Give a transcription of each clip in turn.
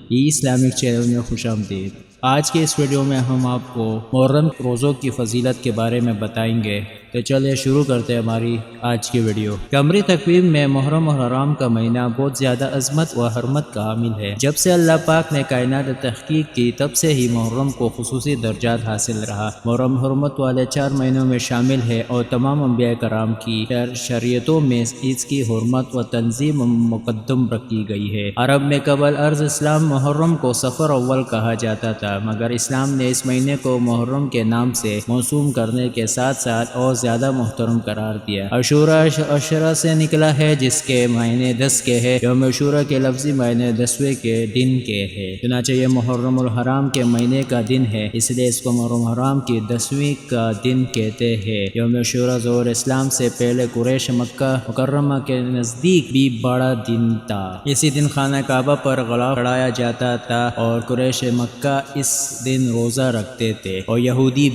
ای Islamic channel میں خوش آمدید۔ آج کے اس ویڈیو میں ہم آپ کو محرم روزوں کی فضیلت کے بارے میں بتائیں گے، تو چلے شروع کرتے ہیں ہماری آج کی ویڈیو۔ قمری تقویم میں محرم اور حرام کا مہینہ بہت زیادہ عظمت و حرمت کا حامل ہے۔ جب سے اللہ پاک نے کائنات تحقیق کی تب سے ہی محرم کو خصوصی درجات حاصل رہا۔ محرم حرمت والے 4 مہینوں میں شامل ہے اور تمام انبیاء کرام کی شریعتوں میں اس کی حرمت و تنظیم مقدم رکھی گئی ہے۔ عرب میں قبل ارض اسلام محرم کو صفر اول کہا جاتا تھا، مگر اسلام نے اس مہینے کو محرم کے نام سے موسوم کرنے کے ساتھ ساتھ اور زیادہ محترم قرار دیا۔ عاشورہ عشرہ سے نکلا ہے، جس کے مہینے 10 کے ہے۔ یوم عاشورہ کے لفظی معنی 10ویں کے دن کے ہے، چنانچہ یہ محرم الحرام کے مہینے کا دن ہے، اس لیے اس کو محرم الحرام کی 10ویں کا دن کہتے ہیں۔ یوم عاشورہ ظہور اسلام سے پہلے قریش مکہ مکرمہ کے نزدیک بھی بڑا دن تھا۔ اسی دن خانہ کعبہ پر غلاف چڑھایا جاتا تھا اور قریش مکہ اس دن روزہ رکھتے تھے، اور یہودی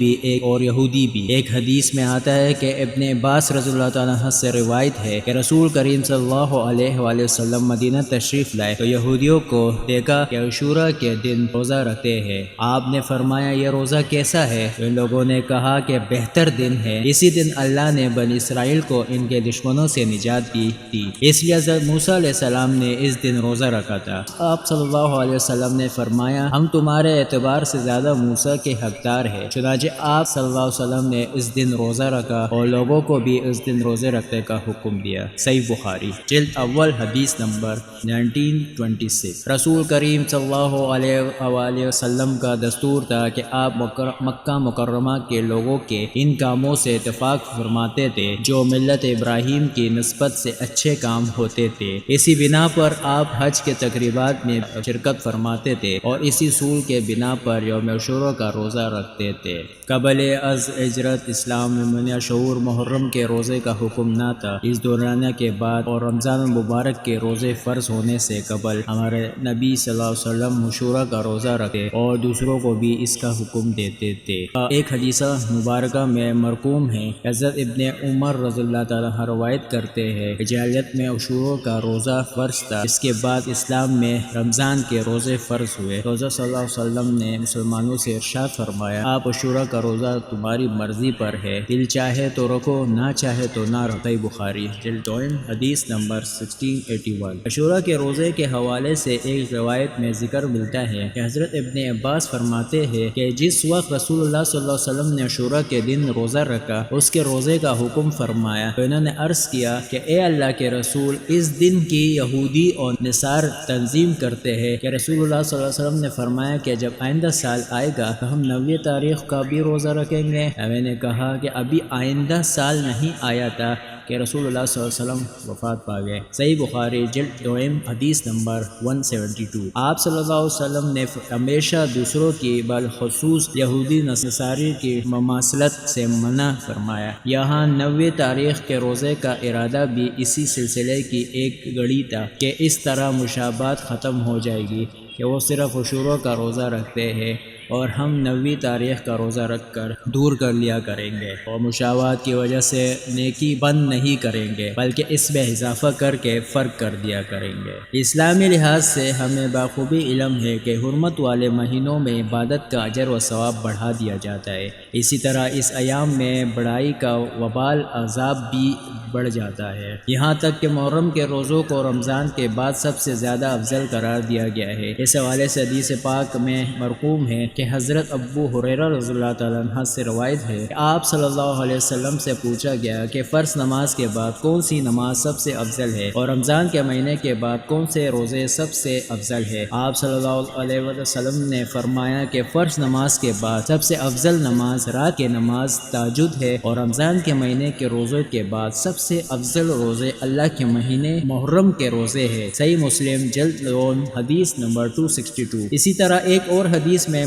بھی ایک حدیث میں آتا ہے کہ ابن عباس رضی اللہ تعالیٰ عنہ سے روایت ہے کہ رسول کریم صلی اللہ علیہ وآلہ وسلم مدینہ تشریف لائے تو یہودیوں کو دیکھا کہ عاشورہ کے دن روزہ رکھتے ہیں۔ آپ نے فرمایا یہ روزہ کیسا ہے؟ ان لوگوں نے کہا کہ بہتر دن ہے، اسی دن اللہ نے بنی اسرائیل کو ان کے دشمنوں سے نجات دی تھی، اس لیے حضرت موسیٰ علیہ السلام نے اس دن روزہ رکھا تھا۔ آپ صلی اللہ علیہ وسلم نے فرمایا ہم تمہارے اعتبار سے زیادہ موسیٰ کے حقدار ہیں، چنانچہ آپ صلی اللہ علیہ وسلم نے اس دن روزہ رکھا اور لوگوں کو بھی اس دن روزے رکھنے کا حکم دیا۔ صحیح بخاری جلد اول حدیث نمبر 1926۔ رسول کریم صلی اللہ علیہ وآلہ وسلم کا دستور تھا کہ آپ مکہ مکرمہ کے لوگوں کے ان کاموں سے اتفاق فرماتے تھے جو ملت ابراہیم کی نسبت سے اچھے کام ہوتے تھے۔ اسی بنا پر آپ حج کے تقریبات میں شرکت فرماتے تھے اور اسی اصول کے بنا پر یوم عاشورہ کا روزہ رکھتے تھے۔ قبل از ہجرت اسلام میں منع شعور محرم کے روزے کا حکم نہ تھا۔ اس دورانیہ کے بعد اور رمضان المبارک کے روزے فرض ہونے سے قبل ہمارے نبی صلی اللہ علیہ وسلم عاشورہ کا روزہ رکھتے اور دوسروں کو بھی اس کا حکم دیتے تھے۔ ایک حدیثہ مبارکہ میں مرقوم ہے، حضرت ابن عمر رضی اللہ تعالیٰ عنہ روایت کرتے ہیں کہ جاہلیت میں عاشورہ کا روزہ فرض تھا، اس کے بعد اسلام میں رمضان کے روزے فرض ہوئے۔ روزہ صلی اللہ علیہ وسلم نے مسلمانوں سے ارشاد فرمایا آپ عاشورہ کا روزہ تمہاری مرضی پر ہے، دل چاہے تو رکھو نہ چاہے تو نہ رکھو۔ صحیح بخاری جلد 2 حدیث نمبر 1681۔ عاشورہ کے روزے کے حوالے سے ایک روایت میں ذکر ملتا ہے کہ حضرت ابن عباس فرماتے ہیں کہ جس وقت رسول اللہ صلی اللہ علیہ وسلم نے عاشورہ کے دن روزہ رکھا اس کے روزے کا حکم فرمایا تو انہوں نے عرض کیا کہ اے اللہ کے رسول، اس دن کی یہودی اور نصارہ تنظیم کرتے ہیں کہ رسول اللہ صلی اللہ علیہ وسلم نے فرمایا کہ جب آئندہ سال آئے گا تو ہم 9 تاریخ کا بھی روزہ رکھیں گے۔ میں نے کہا کہ ابھی آئندہ سال نہیں آیا تھا کہ رسول اللہ صلی اللہ علیہ وسلم وفات پا گئے۔ صحیح بخاری جلد 2 حدیث نمبر 172۔ آپ صلی اللہ علیہ وسلم نے ہمیشہ دوسروں کی بالخصوص یہودی نصاری کی مماثلت سے منع فرمایا۔ یہاں 9 تاریخ کے روزے کا ارادہ بھی اسی سلسلے کی ایک گڑی تھا کہ اس طرح مشابہت ختم ہو جائے گی کہ وہ صرف عاشورہ کا روزہ رکھتے ہیں اور ہم 9 تاریخ کا روزہ رکھ کر دور کر لیا کریں گے، اور مشابہت کی وجہ سے نیکی بند نہیں کریں گے بلکہ اس میں اضافہ کر کے فرق کر دیا کریں گے۔ اسلامی لحاظ سے ہمیں بخوبی علم ہے کہ حرمت والے مہینوں میں عبادت کا اجر و ثواب بڑھا دیا جاتا ہے، اسی طرح اس ایام میں بڑائی کا وبال عذاب بھی بڑھ جاتا ہے، یہاں تک کہ محرم کے روزوں کو رمضان کے بعد سب سے زیادہ افضل قرار دیا گیا ہے۔ اس حوالے سے حدیث پاک میں مرقوم ہے کہ حضرت ابو ہریرہ رضی اللہ تعالیٰ عنہ سے روایت ہے کہ آپ صلی اللہ علیہ وسلم سے پوچھا گیا کہ فرض نماز کے بعد کون سی نماز سب سے افضل ہے اور رمضان کے مہینے کے بعد کون سے روزے سب سے افضل ہے؟ آپ صلی اللہ علیہ وسلم نے فرمایا کہ فرض نماز کے بعد سب سے افضل نماز رات کی نماز تہجد ہے، اور رمضان کے مہینے کے روزے کے بعد سب سے افضل روزے اللہ کے مہینے محرم کے روزے ہیں۔ صحیح مسلم جلد 2 حدیث نمبر 262۔ اسی طرح ایک اور حدیث میں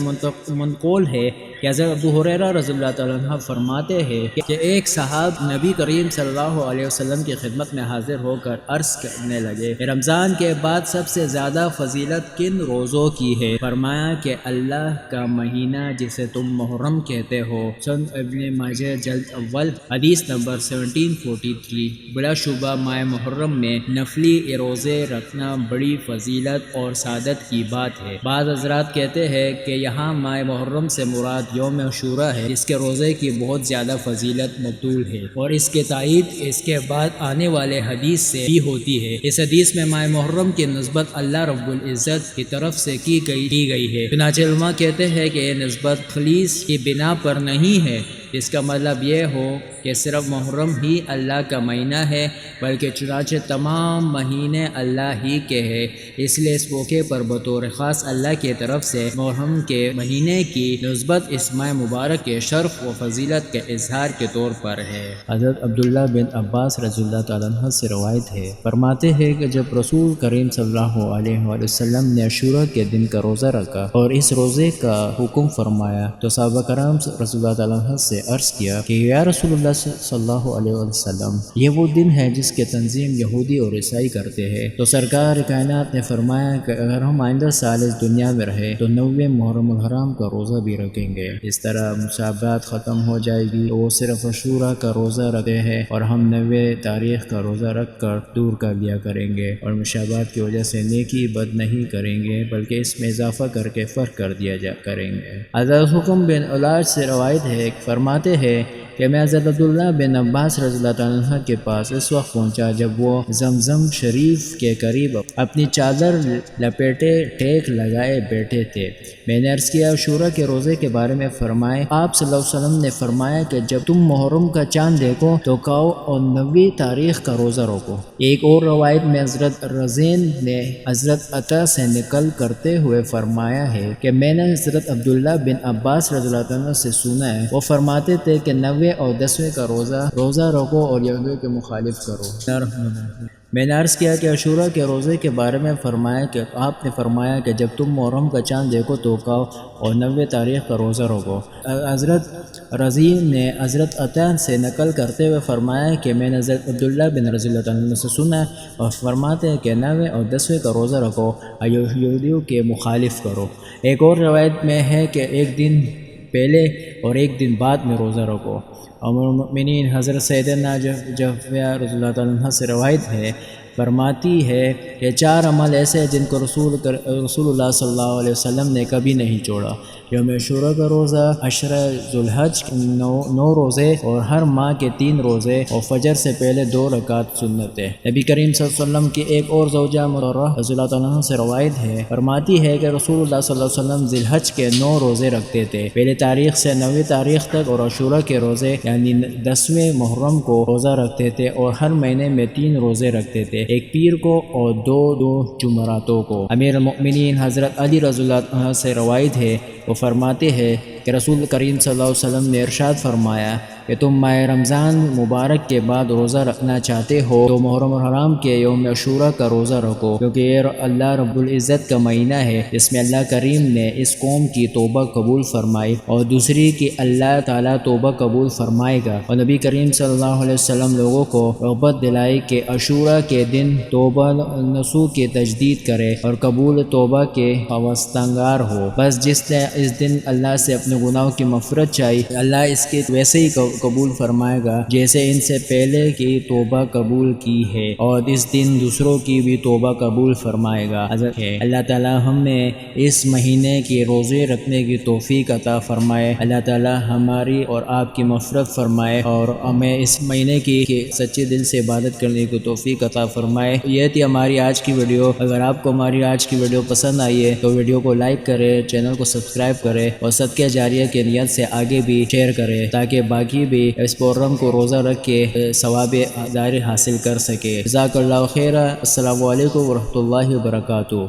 منقول ہے کہ حضرت ابو ہریرہ رضی اللہ تعالیٰ عنہ فرماتے ہیں کہ ایک صاحب نبی کریم صلی اللہ علیہ وسلم کی خدمت میں حاضر ہو کر عرض کرنے لگے کہ رمضان کے بعد سب سے زیادہ فضیلت کن روزوں کی ہے؟ فرمایا کہ اللہ کا مہینہ جسے تم محرم کہتے ہو۔ سنن ابن ماجہ جلد اول حدیث نمبر 1743۔ بلا شبہ ماہ محرم میں نفلی روزے رکھنا بڑی فضیلت اور سعادت کی بات ہے۔ بعض حضرات کہتے ہیں کہ یہاں ماہ محرم سے مراد یوم عاشوراء ہے، جس کے روزے کی بہت زیادہ فضیلت مبطول ہے، اور اس کے تائید اس کے بعد آنے والے حدیث سے بھی ہوتی ہے۔ اس حدیث میں ماہ محرم کی نسبت اللہ رب العزت کی طرف سے کی گئی ہے۔ چنانچہ علماء کہتے ہیں کہ یہ نسبت خلیص کی بنا پر نہیں ہے، اس کا مطلب یہ ہو کہ صرف محرم ہی اللہ کا مہینہ ہے، بلکہ چنانچہ تمام مہینے اللہ ہی کے ہیں۔ اس لیے اس موقع پر بطور خاص اللہ کی طرف سے محرم کے مہینے کی نسبت اس ماہ مبارک کے شرف و فضیلت کے اظہار کے طور پر ہے۔ حضرت عبداللہ بن عباس رضی اللہ تعالیٰ عنہ سے روایت ہے، فرماتے ہیں کہ جب رسول کریم صلی اللہ علیہ وآلہ وسلم نے عاشوراء کے دن کا روزہ رکھا اور اس روزے کا حکم فرمایا تو صحابہ کرام رضی اللہ تعالیٰ عنہ سے عرض کیا کہ یا رسول اللہ صلی اللہ علیہ وسلم، یہ وہ دن ہے جس کے تنظیم یہودی اور عیسائی کرتے ہیں۔ تو سرکار کائنات نے فرمایا کہ اگر ہم آئندہ سال اس دنیا میں رہے تو 90 محرم الحرام کا روزہ بھی رکھیں گے۔ اس طرح مصابات ختم ہو جائے گی، وہ صرف عاشوراء کا روزہ رکھتے ہیں اور ہم 90 تاریخ کا روزہ رکھ کر دور کر لیا کریں گے، اور مشابہت کی وجہ سے نیکی بد نہیں کریں گے بلکہ اس میں اضافہ کر کے فرق کر دیا کریں گے۔ حضرت حکم بن علاج سے روایت ہے، فرماتے ہیں کہ میں حضرت عبداللہ بن عباس رضی اللہ تعالیٰ عنہ کے پاس اس وقت پہنچا جب وہ زمزم شریف کے قریب اپنی چادر لپیٹے ٹیک لگائے بیٹھے تھے۔ میں نے عرض کیا عاشوراء کے روزے کے بارے میں فرمائے۔ آپ صلی اللہ علیہ وسلم نے فرمایا کہ جب تم محرم کا چاند دیکھو تو کھاؤ اور 90 تاریخ کا روزہ رکھو۔ ایک اور روایت میں حضرت رزین نے حضرت عطا سے نقل کرتے ہوئے فرمایا ہے کہ میں نے حضرت عبداللہ بن عباس رضی اللہ عنہ سے سنا ہے، وہ فرماتے تھے کہ 90 اور 10ویں کا روزہ رکھو اور یہودیوں کے مخالف کرو۔ میں نے عرض کیا کہ عاشوراء کے روزے کے بارے میں فرمایا کہ آپ نے فرمایا کہ جب تم محرم کا چاند دیکھو تو کھاؤ اور 90 تاریخ کا روزہ رکھو۔ حضرت رضین نے حضرت عطا سے نقل کرتے ہوئے فرمایا کہ میں نے حضرت عبداللہ بن رضی اللہ عنہ سے سنا اور فرماتے ہیں کہ 90 اور 10ویں کا روزہ رکھو اور یہودیوں کے مخالف کرو۔ ایک اور روایت میں ہے کہ ایک دن پہلے اور ایک دن بعد میں روزہ رکھو۔ ام المؤمنین حضرت سیدنا جعفر رضی اللہ تعالیٰ عنہ سے روایت ہے، فرماتی ہے کہ 4 عمل ایسے ہیں جن کو رسول اللہ صلی اللہ علیہ وسلم نے کبھی نہیں چھوڑا: یوم عاشوراء کا روزہ، 10 ذی الحج، 9 روزے اور ہر ماہ کے 3 روزے اور فجر سے پہلے 2 رکعت سنتیں۔ نبی کریم صلی اللہ علیہ وسلم کی ایک اور زوجہ مطہرہ رضی اللہ تعالیٰ عنہ سے روایت ہے، فرماتی ہے کہ رسول اللہ صلی اللہ علیہ وسلم ذی الحج کے 9 روزے رکھتے تھے، پہلی تاریخ سے 9ویں تاریخ تک، اور عاشوراء کے روزے یعنی 10ویں محرم کو روزہ رکھتے تھے، اور ہر مہینے میں 3 روزے رکھتے تھے، ایک پیر کو اور 2 جمعراتوں کو۔ امیر المؤمنین حضرت علی رضی اللہ عنہ سے روایت ہے، وہ فرماتے ہیں کہ رسول کریم صلی اللہ علیہ وسلم نے ارشاد فرمایا کہ تم ماہ رمضان مبارک کے بعد روزہ رکھنا چاہتے ہو تو محرم الحرام کے یوم عاشوراء کا روزہ رکھو، کیونکہ یہ اللہ رب العزت کا مہینہ ہے جس میں اللہ کریم نے اس قوم کی توبہ قبول فرمائی اور دوسری کی اللہ تعالیٰ توبہ قبول فرمائے گا۔ اور نبی کریم صلی اللہ علیہ وسلم لوگوں کو رغبت دلائی کہ عاشوراء کے دن توبہ نصوح کی تجدید کرے اور قبول توبہ کے خواستگار ہو۔ بس جس نے اس دن اللہ سے اپنے گناہوں کی مغفرت چاہی، اللہ اس کے ویسے ہی قبول فرمائے گا جیسے ان سے پہلے کی توبہ قبول کی ہے، اور اس دن دوسروں کی بھی توبہ قبول فرمائے گا۔ اللہ تعالی ہمیں اس مہینے کی روزے رکھنے کی توفیق عطا فرمائے، اللہ تعالی ہماری اور آپ کی مغفرت فرمائے اور ہمیں اس مہینے کی سچے دل سے عبادت کرنے کی توفیق عطا فرمائے۔ یہ تھی ہماری آج کی ویڈیو۔ اگر آپ کو ہماری آج کی ویڈیو پسند آئی ہے تو ویڈیو کو لائک کرے، چینل کو سبسکرائب کرے اور صدقہ جاریہ کی نیت سے آگے بھی شیئر کرے تاکہ باقی بھی اس محرم کو روزہ رکھ کے ثواب ظاہر حاصل کر سکے۔ جزاک اللہ خیر۔ السلام علیکم ورحمۃ اللہ وبرکاتہ۔